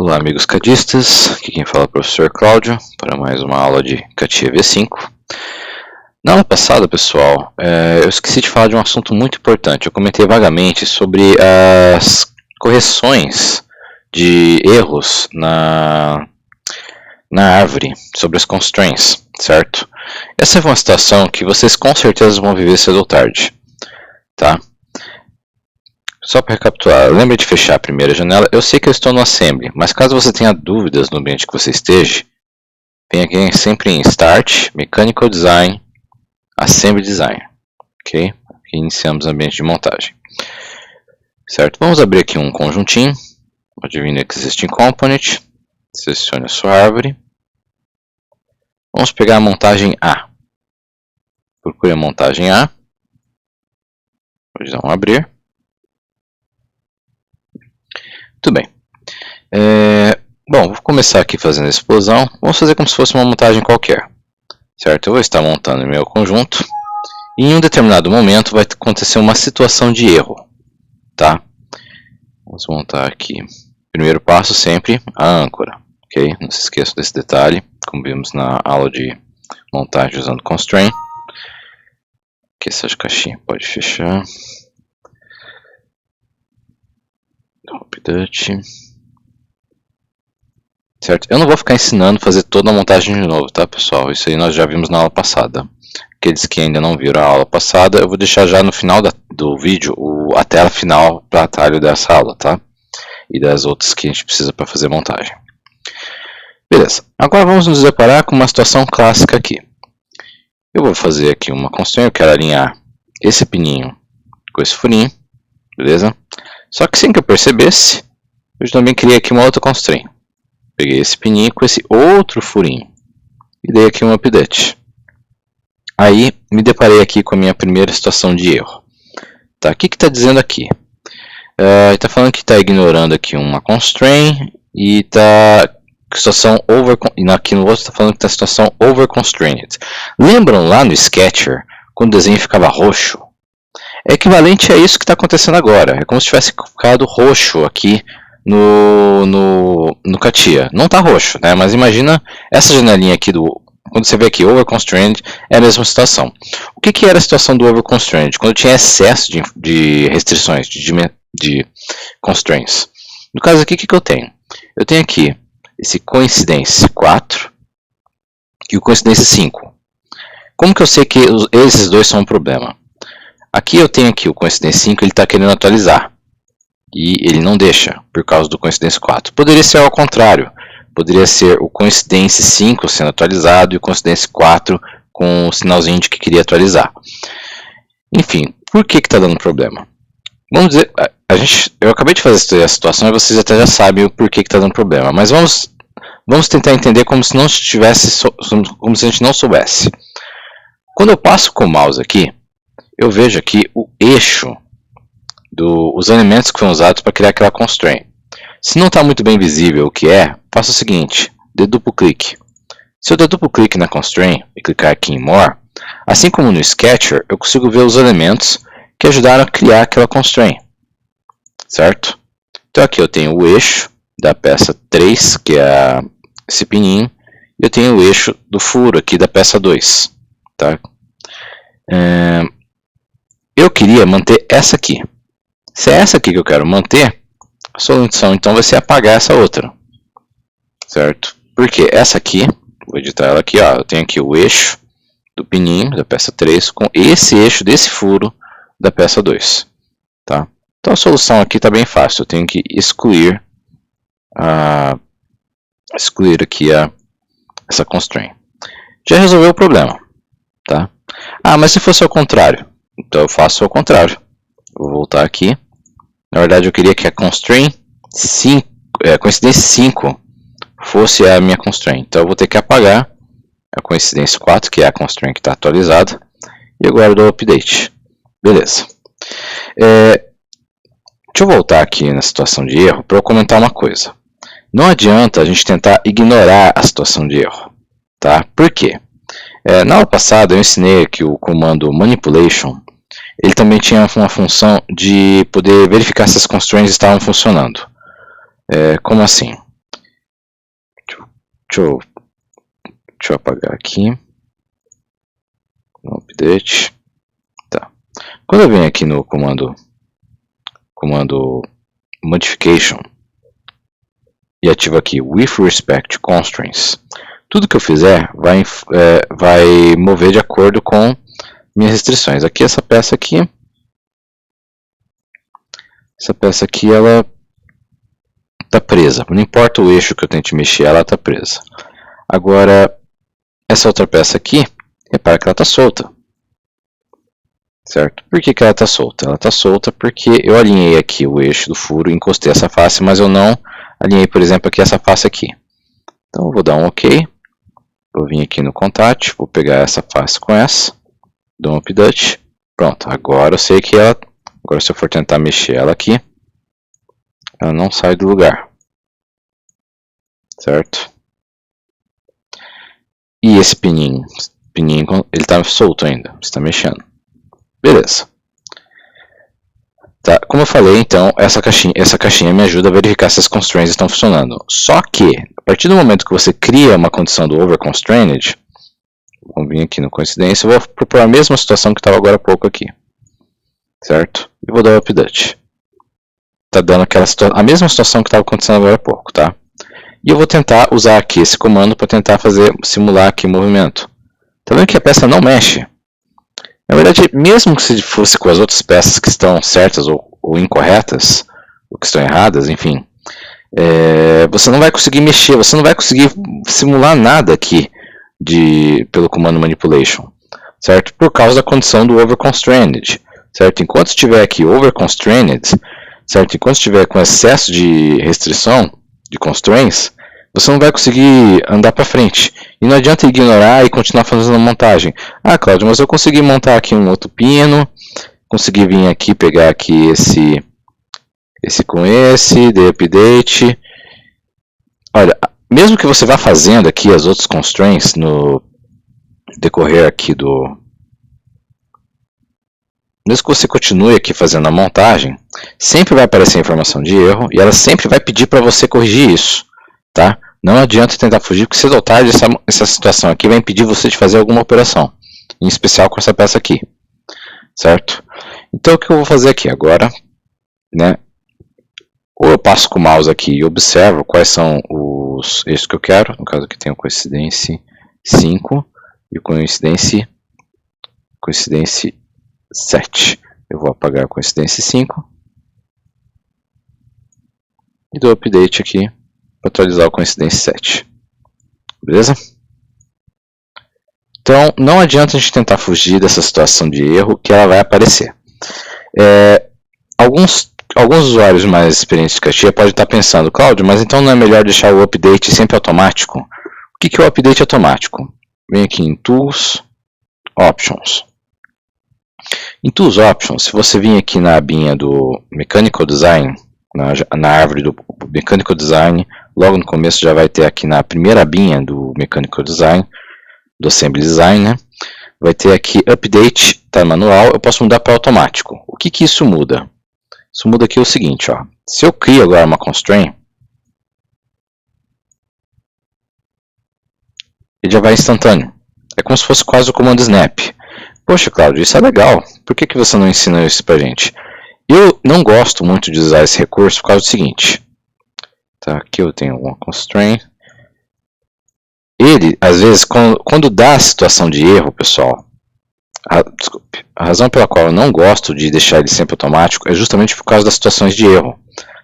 Olá amigos cadistas, aqui quem fala é o professor Cláudio para mais uma aula de CATIA V5. Na aula passada, pessoal, eu esqueci de falar de um assunto muito importante. Eu comentei vagamente sobre as correções de erros na árvore, sobre as constraints, certo? Essa é uma situação que vocês com certeza vão viver cedo ou tarde, tá? Só para recapitular, lembre de fechar a primeira janela. Eu sei que eu estou no Assembly, mas caso você tenha dúvidas no ambiente que você esteja, vem aqui sempre em Start, Mechanical Design, Assembly Design. Ok? Aqui iniciamos o ambiente de montagem. Certo? Vamos abrir aqui um conjuntinho. Pode vir no Existing Component. Selecione a sua árvore. Vamos pegar a montagem A. Procure a montagem A. Pode dar um abrir. Muito bem. Bom, vou começar aqui fazendo a explosão. Vamos fazer como se fosse uma montagem qualquer. Certo? Eu vou estar montando o meu conjunto. E em um determinado momento vai acontecer uma situação de erro. Tá? Vamos montar aqui. Primeiro passo sempre a âncora. Ok? Não se esqueça desse detalhe. Como vimos na aula de montagem usando constraint. Aqui essa caixinha pode fechar. Update. Certo? Eu não vou ficar ensinando a fazer toda a montagem de novo, tá, pessoal? Isso aí nós já vimos na aula passada. Aqueles que ainda não viram a aula passada, eu vou deixar já no final do vídeo a tela final para atalho dessa aula, tá? E das outras que a gente precisa para fazer montagem. Beleza. Agora vamos nos deparar com uma situação clássica aqui. Eu vou fazer aqui uma constraint, eu quero alinhar esse pininho com esse furinho, beleza? Só que sem que eu percebesse, eu também criei aqui uma outra constraint. Peguei esse pininho com esse outro furinho e dei aqui um update. Aí me deparei aqui com a minha primeira situação de erro. Tá? O que está dizendo aqui? Está falando que está ignorando aqui uma constraint e está situação aqui no outro está falando que está situação over constrained. Lembram lá no Sketcher quando o desenho ficava roxo? É equivalente a isso que está acontecendo agora. É como se tivesse ficado roxo aqui no CATIA. Não está roxo, né? Mas imagina essa janelinha aqui quando você vê aqui over constrained, é a mesma situação. O que era a situação do over constrained? Quando tinha excesso de restrições, de constraints. No caso aqui, o que eu tenho? Eu tenho aqui esse coincidência 4 e o coincidência 5. Como que eu sei que esses dois são um problema? Aqui eu tenho aqui o coincidência 5, ele está querendo atualizar. E ele não deixa, por causa do coincidência 4. Poderia ser ao contrário. Poderia ser o coincidência 5 sendo atualizado e o coincidência 4 com o sinalzinho de que queria atualizar. Enfim, por que está dando problema? Vamos dizer, eu acabei de fazer a situação e vocês até já sabem o porquê que está dando problema. Mas vamos tentar entender como se não tivesse, como se a gente não soubesse. Quando eu passo com o mouse aqui, eu vejo aqui o eixo dos elementos que foram usados para criar aquela constraint. Se não está muito bem visível o que é, faça o seguinte, dê duplo clique. Se eu der duplo clique na constraint e clicar aqui em More, assim como no Sketcher, eu consigo ver os elementos que ajudaram a criar aquela constraint. Certo? Então aqui eu tenho o eixo da peça 3, que é esse pininho, e eu tenho o eixo do furo aqui da peça 2. Tá? Eu queria manter essa aqui. Se é essa aqui que eu quero manter, a solução então vai ser apagar essa outra. Certo? Porque essa aqui, vou editar ela aqui, ó, eu tenho aqui o eixo do pininho da peça 3 com esse eixo desse furo da peça 2. Tá? Então a solução aqui está bem fácil, eu tenho que excluir aqui essa constraint. Já resolveu o problema. Tá? Ah, mas se fosse ao contrário? Então eu faço ao contrário. Vou voltar aqui. Na verdade eu queria que a constraint coincidência 5 fosse a minha constraint. Então eu vou ter que apagar a coincidência 4, que é a constraint que está atualizada. E agora eu dou update. Beleza. Deixa eu voltar aqui na situação de erro para eu comentar uma coisa. Não adianta a gente tentar ignorar a situação de erro. Tá? Por quê? Na aula passada eu ensinei aqui o comando manipulation. Ele também tinha uma função de poder verificar se as constraints estavam funcionando. Como assim? Deixa eu apagar aqui. No update. Tá. Quando eu venho aqui no comando modification e ativo aqui with respect to constraints, tudo que eu fizer vai mover de acordo com minhas restrições. Aqui essa peça aqui ela está presa. Não importa o eixo que eu tente mexer, ela está presa. Agora essa outra peça aqui, repara que ela está solta. Certo? Por que ela está solta? Ela está solta porque eu alinhei aqui o eixo do furo, encostei essa face, mas eu não alinhei, por exemplo, aqui essa face aqui. Então eu vou dar um OK. Vou vir aqui no contact, vou pegar essa face com essa, dou um update. Pronto, agora eu sei que ela... Agora se eu for tentar mexer ela aqui, ela não sai do lugar. Certo? E esse pininho ele está solto ainda, está mexendo. Beleza. Tá, como eu falei, então, essa caixinha me ajuda a verificar se as constraints estão funcionando. Só que, a partir do momento que você cria uma condição do overconstrained, vamos vir aqui no coincidência, eu vou propor a mesma situação que estava agora há pouco aqui. Certo? E vou dar o update. Está dando a mesma situação que estava acontecendo agora há pouco, tá? E eu vou tentar usar aqui esse comando para tentar simular aqui o movimento. Tá vendo que a peça não mexe? Na verdade, mesmo que se fosse com as outras peças que estão certas ou incorretas, ou que estão erradas, enfim, você não vai conseguir mexer, você não vai conseguir simular nada aqui pelo comando manipulation, certo? Por causa da condição do overconstrained, certo? Enquanto estiver aqui overconstrained, certo? Enquanto estiver com excesso de restrição, de constraints, você não vai conseguir andar para frente. E não adianta ignorar e continuar fazendo a montagem. Ah, Cláudio, mas eu consegui montar aqui um outro pino, consegui vir aqui, pegar aqui esse com esse, de update. Olha, mesmo que você vá fazendo aqui as outras constraints no decorrer aqui mesmo que você continue aqui fazendo a montagem, sempre vai aparecer a informação de erro e ela sempre vai pedir para você corrigir isso, tá? Não adianta tentar fugir, porque cedo ou tarde essa situação aqui vai impedir você de fazer alguma operação, em especial com essa peça aqui, certo? Então o que eu vou fazer aqui agora, né? Ou eu passo com o mouse aqui e observo quais são os eixos que eu quero, no caso aqui tem o coincidência 5 e o coincidência 7. Eu vou apagar a coincidência 5 e dou update aqui para atualizar o coincidência 7. Beleza? Então, não adianta a gente tentar fugir dessa situação de erro que ela vai aparecer. Alguns usuários mais experientes de caixinha podem estar pensando, Cláudio, mas então não é melhor deixar o update sempre automático? O que é o update automático? Vem aqui em Tools, Options. Em Tools Options, se você vir aqui na abinha do Mechanical Design, na árvore do Mechanical Design, logo no começo já vai ter aqui na primeira abinha do Mechanical Design, do Assembly Design, né? Vai ter aqui Update, tá manual, eu posso mudar para automático. O que isso muda? Isso muda aqui o seguinte, ó. Se eu crio agora uma constraint, ele já vai instantâneo. É como se fosse quase o comando snap. Poxa, Cláudio, isso é legal. Por que você não ensina isso pra gente? Eu não gosto muito de usar esse recurso por causa do seguinte. Tá, aqui eu tenho uma constraint. Ele, às vezes, quando dá a situação de erro, pessoal, a razão pela qual eu não gosto de deixar ele sempre automático é justamente por causa das situações de erro.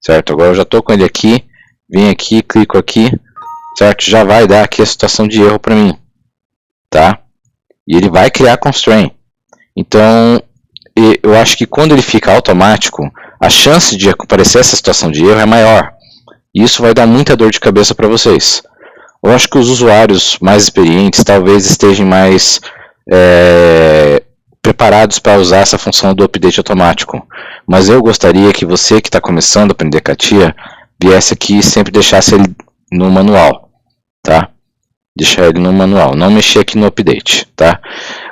Certo? Agora eu já estou com ele aqui, venho aqui, clico aqui, certo? Já vai dar aqui a situação de erro para mim. Tá? E ele vai criar constraint. Então, eu acho que quando ele fica automático, a chance de aparecer essa situação de erro é maior. E isso vai dar muita dor de cabeça para vocês. Eu acho que os usuários mais experientes talvez estejam mais preparados para usar essa função do update automático. Mas eu gostaria que você que está começando a aprender CATIA viesse aqui e sempre deixasse ele no manual. Tá? Deixar ele no manual, não mexer aqui no update, tá?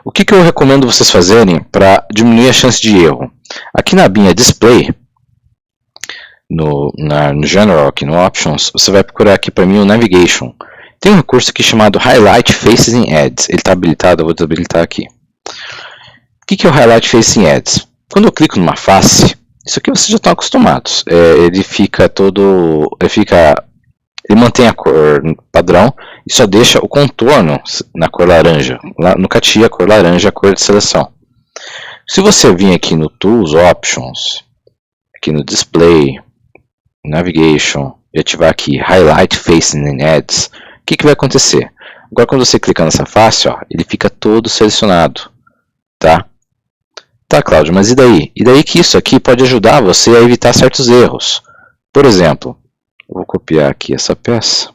O que eu recomendo vocês fazerem para diminuir a chance de erro? Aqui na abinha Display, no General, aqui no Options, você vai procurar aqui para mim o Navigation. Tem um recurso aqui chamado Highlight Faces in Ads. Ele está habilitado, eu vou desabilitar aqui. O que é o Highlight Faces in Ads? Quando eu clico numa face, isso aqui vocês já estão acostumados. Ele fica todo... Ele mantém a cor padrão e só deixa o contorno na cor laranja. Lá no CATIA, a cor laranja é a cor de seleção. Se você vir aqui no Tools Options, aqui no Display, Navigation, e ativar aqui Highlight Facing in Ads, o que vai acontecer? Agora quando você clicar nessa face, ó, ele fica todo selecionado. Tá? Tá, Cláudio, mas e daí? E daí que isso aqui pode ajudar você a evitar certos erros. Por exemplo, eu vou copiar aqui essa peça.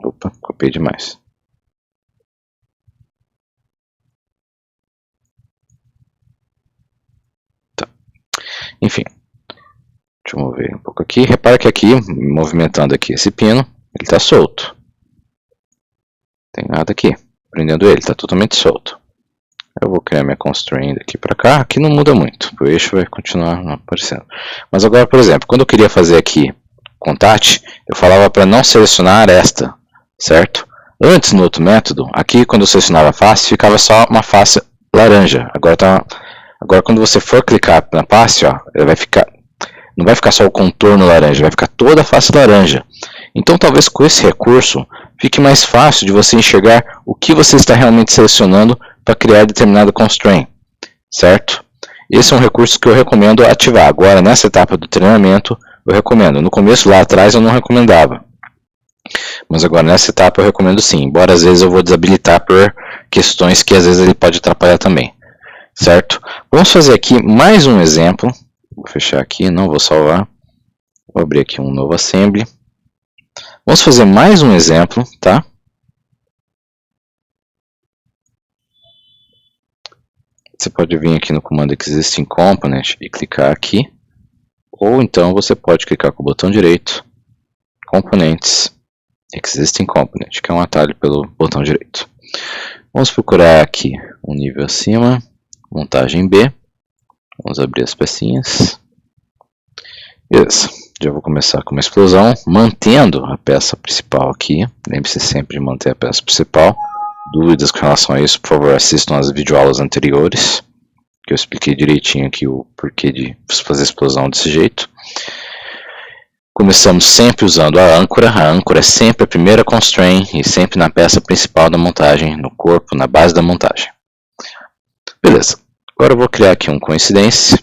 Opa, copiei demais. Tá. Enfim, deixa eu mover um pouco aqui. Repara que aqui, movimentando aqui esse pino, ele está solto. Não tem nada aqui prendendo ele, está totalmente solto. Eu vou criar minha constraint aqui para cá. Aqui não muda muito, o eixo vai continuar aparecendo. Mas agora, por exemplo, quando eu queria fazer aqui contact, eu falava para não selecionar esta, certo? Antes, no outro método, aqui quando eu selecionava a face, ficava só uma face laranja. Agora quando você for clicar na face, ó, não vai ficar só o contorno laranja, vai ficar toda a face laranja. Então talvez com esse recurso fique mais fácil de você enxergar o que você está realmente selecionando para criar determinado constraint, certo? Esse é um recurso que eu recomendo ativar. Agora, nessa etapa do treinamento, eu recomendo. No começo, lá atrás, eu não recomendava. Mas agora, nessa etapa, eu recomendo sim. Embora, às vezes, eu vou desabilitar por questões que, às vezes, ele pode atrapalhar também, certo? Vamos fazer aqui mais um exemplo. Vou fechar aqui, não vou salvar. Vou abrir aqui um novo assembly. Vamos fazer mais um exemplo, tá? Você pode vir aqui no comando Existing Component e clicar aqui. Ou então você pode clicar com o botão direito, Components, Existing Component, que é um atalho pelo botão direito. Vamos procurar aqui um nível acima, montagem B. Vamos abrir as pecinhas. Beleza, já vou começar com uma explosão, mantendo a peça principal aqui. Lembre-se sempre de manter a peça principal. Dúvidas com relação a isso, por favor, assistam as videoaulas anteriores, que eu expliquei direitinho aqui o porquê de fazer explosão desse jeito. Começamos sempre usando a âncora é sempre a primeira constraint e sempre na peça principal da montagem, no corpo, na base da montagem. Beleza, agora eu vou criar aqui um coincidência,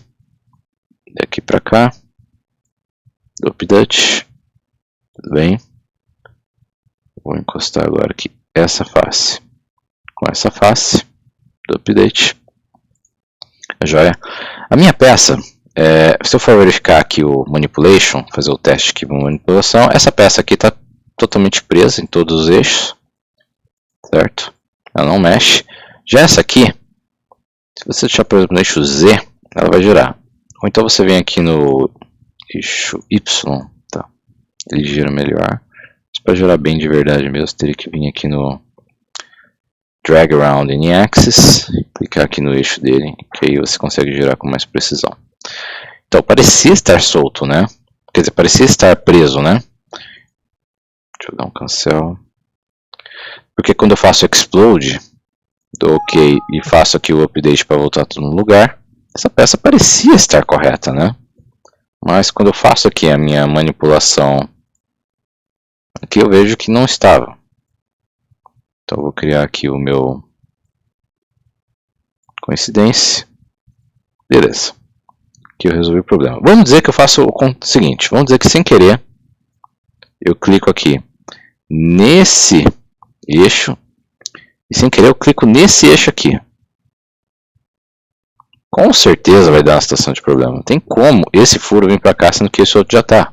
daqui para cá, update, tudo bem? Vou encostar agora aqui essa face com essa face do update. Joia. A minha peça, se eu for verificar aqui o manipulation, fazer o teste aqui de manipulação, essa peça aqui está totalmente presa em todos os eixos, certo? Ela não mexe. Já essa aqui, se você deixar por exemplo no eixo Z, ela vai girar. Ou então você vem aqui no eixo Y, tá? Ele gira melhor. Para girar bem de verdade mesmo, teria que vir aqui no Drag Around in Axis, clicar aqui no eixo dele, que aí você consegue girar com mais precisão. Então, parecia estar solto, né? Quer dizer, parecia estar preso, né? Deixa eu dar um cancel. Porque quando eu faço Explode, dou OK e faço aqui o update para voltar tudo no lugar, essa peça parecia estar correta, né? Mas quando eu faço aqui a minha manipulação, aqui eu vejo que não estava. Então eu vou criar aqui o meu coincidência. Beleza. Aqui eu resolvi o problema. Vamos dizer que eu faço o seguinte. Vamos dizer que sem querer eu clico aqui nesse eixo e sem querer eu clico nesse eixo aqui. Com certeza vai dar uma situação de problema. Não tem como esse furo vir para cá sendo que esse outro já está.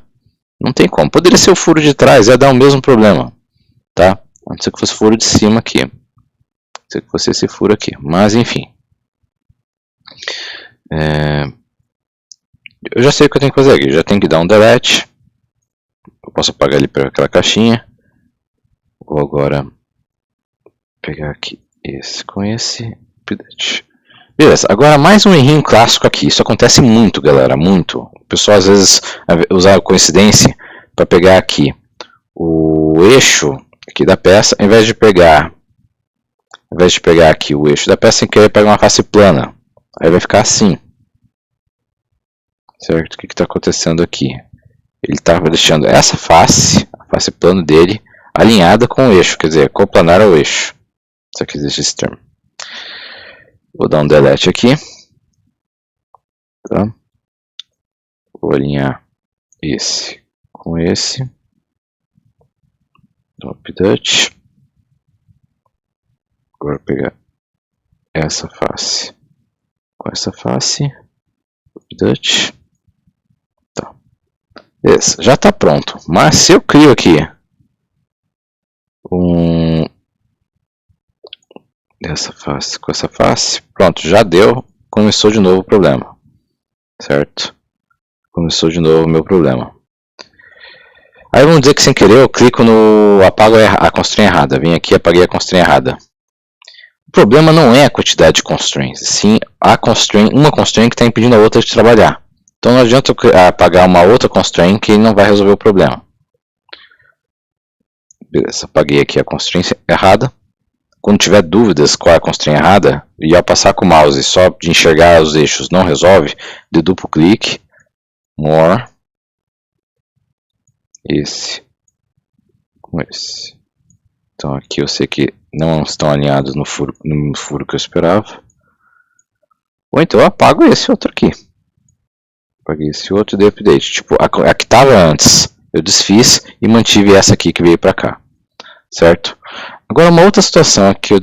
Não tem como. Poderia ser o furo de trás, ia dar o mesmo problema. Tá? A não ser que fosse o furo de cima aqui. A não ser que fosse esse furo aqui. Mas enfim. Eu já sei o que eu tenho que fazer aqui. Eu já tenho que dar um delete. Eu posso apagar ali para aquela caixinha. Vou agora pegar aqui esse com esse. Beleza, agora mais um errinho clássico aqui. Isso acontece muito, galera, muito. O pessoal às vezes usa a coincidência para pegar aqui o eixo aqui da peça, ao invés de pegar aqui o eixo da peça, sem querer pegar uma face plana. Aí vai ficar assim. Certo? O que está acontecendo aqui? Ele estava deixando essa face, a face plana dele, alinhada com o eixo, quer dizer, coplanar ao eixo. Só que existe esse termo. Vou dar um delete aqui. Tá? Vou alinhar esse com esse. Update. Agora vou pegar essa face com essa face. Update. Tá. Beleza, já está pronto. Mas se eu crio aqui essa face com essa face, pronto, já deu. Começou de novo o problema. Certo? Começou de novo o meu problema. Aí vamos dizer que sem querer eu clico no apago a constraint errada. Vim aqui e apaguei a constraint errada. O problema não é a quantidade de constraints, sim uma constraint que está impedindo a outra de trabalhar. Então não adianta eu apagar uma outra constraint que não vai resolver o problema. Beleza, apaguei aqui a constraint errada. Quando tiver dúvidas qual é a constraint errada, e ao passar com o mouse só de enxergar os eixos não resolve, dê duplo clique, More, esse, com esse. Então aqui eu sei que não estão alinhados no furo que eu esperava. Ou então eu apago esse outro aqui. Apaguei esse outro e dei update. Tipo, a que estava antes eu desfiz e mantive essa aqui que veio para cá. Certo? Agora uma outra situação que eu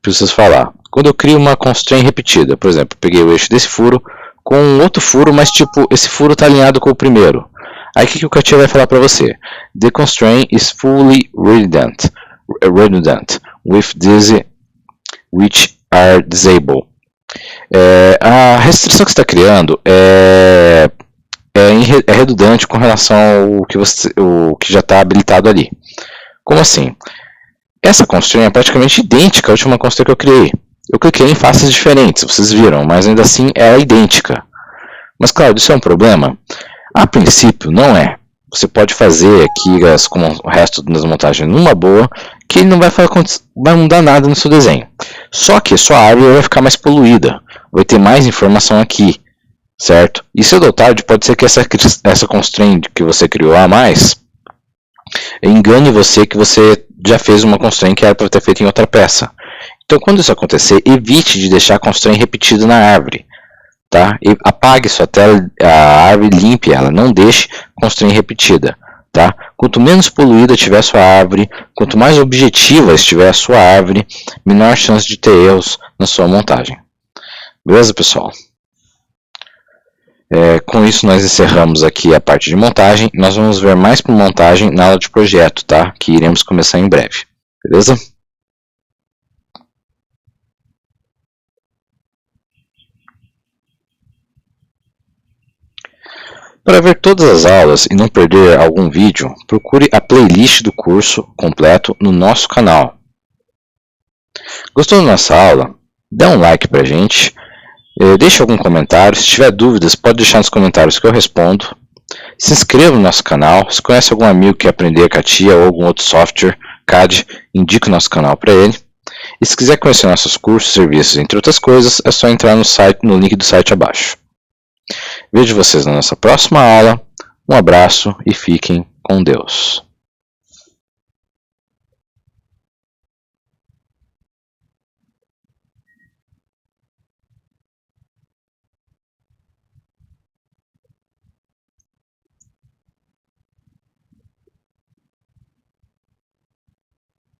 preciso falar. Quando eu crio uma constraint repetida, por exemplo, eu peguei o eixo desse furo com um outro furo, mas tipo, esse furo está alinhado com o primeiro. Aí o que o CATIA vai falar para você? The constraint is fully redundant with these which are disabled. A restrição que você está criando é redundante com relação ao que já está habilitado ali. Como assim? Essa constraint é praticamente idêntica à última constraint que eu criei. Eu cliquei em faces diferentes, vocês viram, mas ainda assim é idêntica. Mas claro, isso é um problema? A princípio não é. Você pode fazer aqui, como o resto das montagens, numa boa, que não vai mudar nada no seu desenho. Só que sua árvore vai ficar mais poluída, vai ter mais informação aqui, certo? E cedo ou tarde pode ser que essa constraint que você criou a mais engane você que você já fez uma constraint que era para ter feito em outra peça. Então quando isso acontecer, evite de deixar a constraint repetida na árvore. Tá? E apague sua tela, a árvore, limpe ela, não deixe constraint repetida. Tá? Quanto menos poluída tiver a sua árvore, quanto mais objetiva estiver a sua árvore, menor chance de ter erros na sua montagem. Beleza, pessoal? Com isso nós encerramos aqui a parte de montagem. Nós vamos ver mais para montagem na aula de projeto, tá? Que iremos começar em breve. Beleza? Para ver todas as aulas e não perder algum vídeo, procure a playlist do curso completo no nosso canal. Gostou da nossa aula? Dê um like para a gente, deixe algum comentário, se tiver dúvidas pode deixar nos comentários que eu respondo. Se inscreva no nosso canal, se conhece algum amigo que quer aprender CATIA ou algum outro software CAD, indique o nosso canal para ele. E se quiser conhecer nossos cursos, serviços, entre outras coisas, é só entrar no link do site abaixo. Vejo vocês na nossa próxima aula. Um abraço e fiquem com Deus.